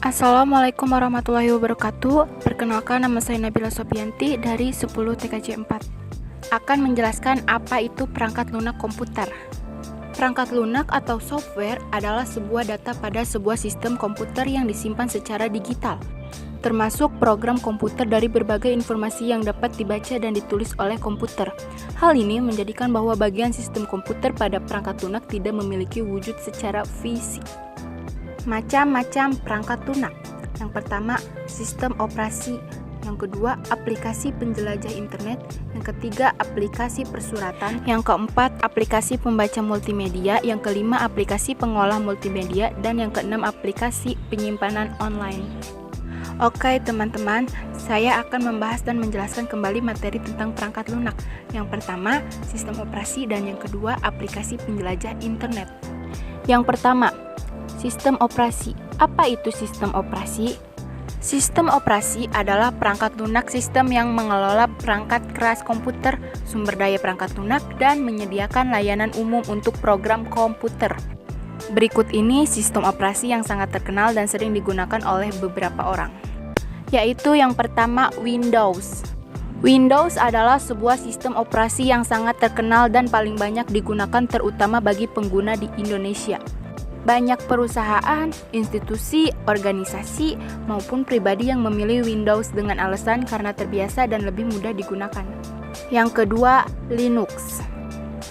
Assalamualaikum warahmatullahi wabarakatuh. Perkenalkan, nama saya Nabila Sopianti dari 10 TKJ 4. Akan menjelaskan apa itu perangkat lunak komputer. Perangkat lunak atau software adalah sebuah data pada sebuah sistem komputer yang disimpan secara digital, termasuk program komputer dari berbagai informasi yang dapat dibaca dan ditulis oleh komputer. Hal ini menjadikan bahwa bagian sistem komputer pada perangkat lunak tidak memiliki wujud secara fisik. Macam-macam perangkat lunak. Yang pertama, sistem operasi. Yang kedua, aplikasi penjelajah internet. Yang ketiga, aplikasi persuratan. Yang keempat, aplikasi pembaca multimedia. Yang kelima, aplikasi pengolah multimedia. Dan yang keenam, aplikasi penyimpanan online. Oke teman-teman, saya akan membahas dan menjelaskan kembali materi tentang perangkat lunak. Yang pertama, sistem operasi, dan yang kedua, aplikasi penjelajah internet. Yang pertama, sistem operasi. Apa itu sistem operasi? Sistem operasi adalah perangkat lunak sistem yang mengelola perangkat keras komputer, sumber daya perangkat lunak, dan menyediakan layanan umum untuk program komputer. Berikut ini sistem operasi yang sangat terkenal dan sering digunakan oleh beberapa orang, yaitu yang pertama, Windows. Windows adalah sebuah sistem operasi yang sangat terkenal dan paling banyak digunakan terutama bagi pengguna di Indonesia. Banyak perusahaan, institusi, organisasi, maupun pribadi yang memilih Windows dengan alasan karena terbiasa dan lebih mudah digunakan. Yang kedua, Linux.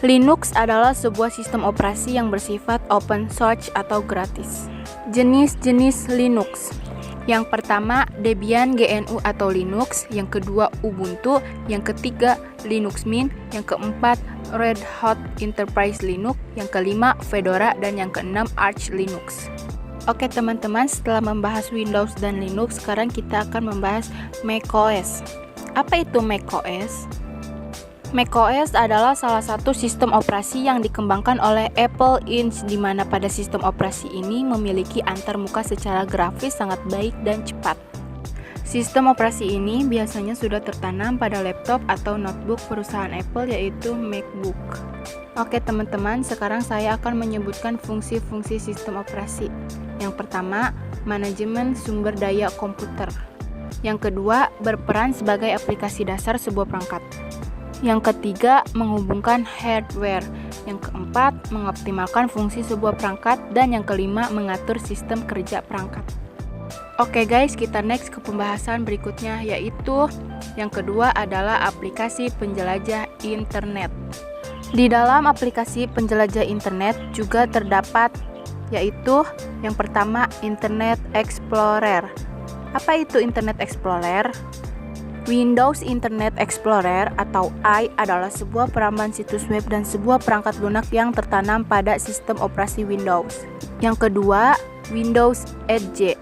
Linux adalah sebuah sistem operasi yang bersifat open source atau gratis. Jenis-jenis Linux. Yang pertama, Debian GNU atau Linux. Yang kedua, Ubuntu. Yang ketiga, Linux Mint. Yang keempat, Red Hat Enterprise Linux. Yang kelima, Fedora. Dan yang keenam, Arch Linux. Oke teman-teman, setelah membahas Windows dan Linux, sekarang kita akan membahas macOS. Apa itu macOS? macOS adalah salah satu sistem operasi yang dikembangkan oleh Apple Inc., di mana pada sistem operasi ini memiliki antarmuka secara grafis sangat baik dan cepat. Sistem operasi ini biasanya sudah tertanam pada laptop atau notebook perusahaan Apple, yaitu MacBook. Oke teman-teman, sekarang saya akan menyebutkan fungsi-fungsi sistem operasi. Yang pertama, manajemen sumber daya komputer. Yang kedua, berperan sebagai aplikasi dasar sebuah perangkat. Yang ketiga, menghubungkan hardware. Yang keempat, mengoptimalkan fungsi sebuah perangkat. Dan yang kelima, mengatur sistem kerja perangkat. Oke guys, kita next ke pembahasan berikutnya, yaitu yang kedua adalah aplikasi penjelajah internet. Di dalam aplikasi penjelajah internet juga terdapat, yaitu yang pertama, Internet Explorer. Apa itu Internet Explorer? Windows Internet Explorer atau i adalah sebuah peramban situs web dan sebuah perangkat lunak yang tertanam pada sistem operasi Windows. Yang kedua, Windows Edge.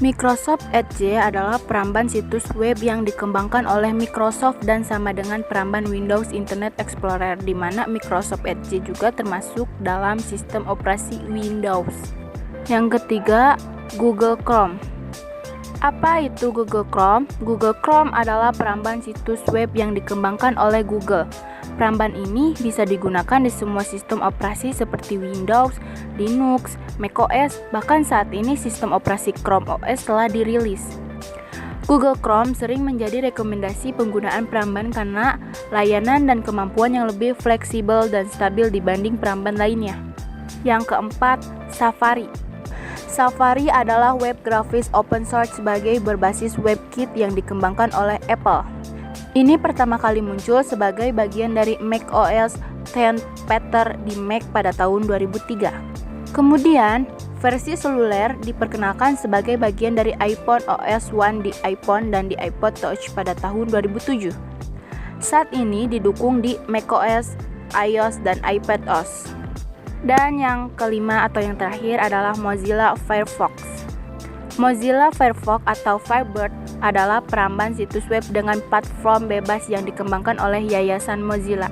Microsoft Edge adalah peramban situs web yang dikembangkan oleh Microsoft dan sama dengan peramban Windows Internet Explorer, di mana Microsoft Edge juga termasuk dalam sistem operasi Windows. Yang ketiga, Google Chrome. Apa itu Google Chrome? Google Chrome adalah peramban situs web yang dikembangkan oleh Google. Peramban ini bisa digunakan di semua sistem operasi seperti Windows, Linux, macOS, bahkan saat ini sistem operasi Chrome OS telah dirilis. Google Chrome sering menjadi rekomendasi penggunaan peramban karena layanan dan kemampuan yang lebih fleksibel dan stabil dibanding peramban lainnya. Yang keempat, Safari. Safari adalah web grafis open source sebagai berbasis WebKit yang dikembangkan oleh Apple. Ini pertama kali muncul sebagai bagian dari macOS 10 Peter di Mac pada tahun 2003. Kemudian, versi seluler diperkenalkan sebagai bagian dari iPhone OS One di iPhone dan di iPod Touch pada tahun 2007. Saat ini didukung di macOS, iOS, dan iPadOS. Dan yang kelima atau yang terakhir adalah Mozilla Firefox. Mozilla Firefox atau Firebird adalah peramban situs web dengan platform bebas yang dikembangkan oleh Yayasan Mozilla.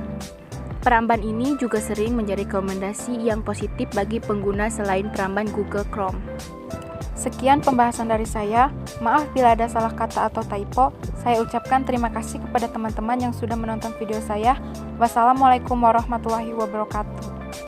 Peramban ini juga sering menjadi rekomendasi yang positif bagi pengguna selain peramban Google Chrome. Sekian pembahasan dari saya. Maaf bila ada salah kata atau typo. Saya ucapkan terima kasih kepada teman-teman yang sudah menonton video saya. Wassalamualaikum warahmatullahi wabarakatuh.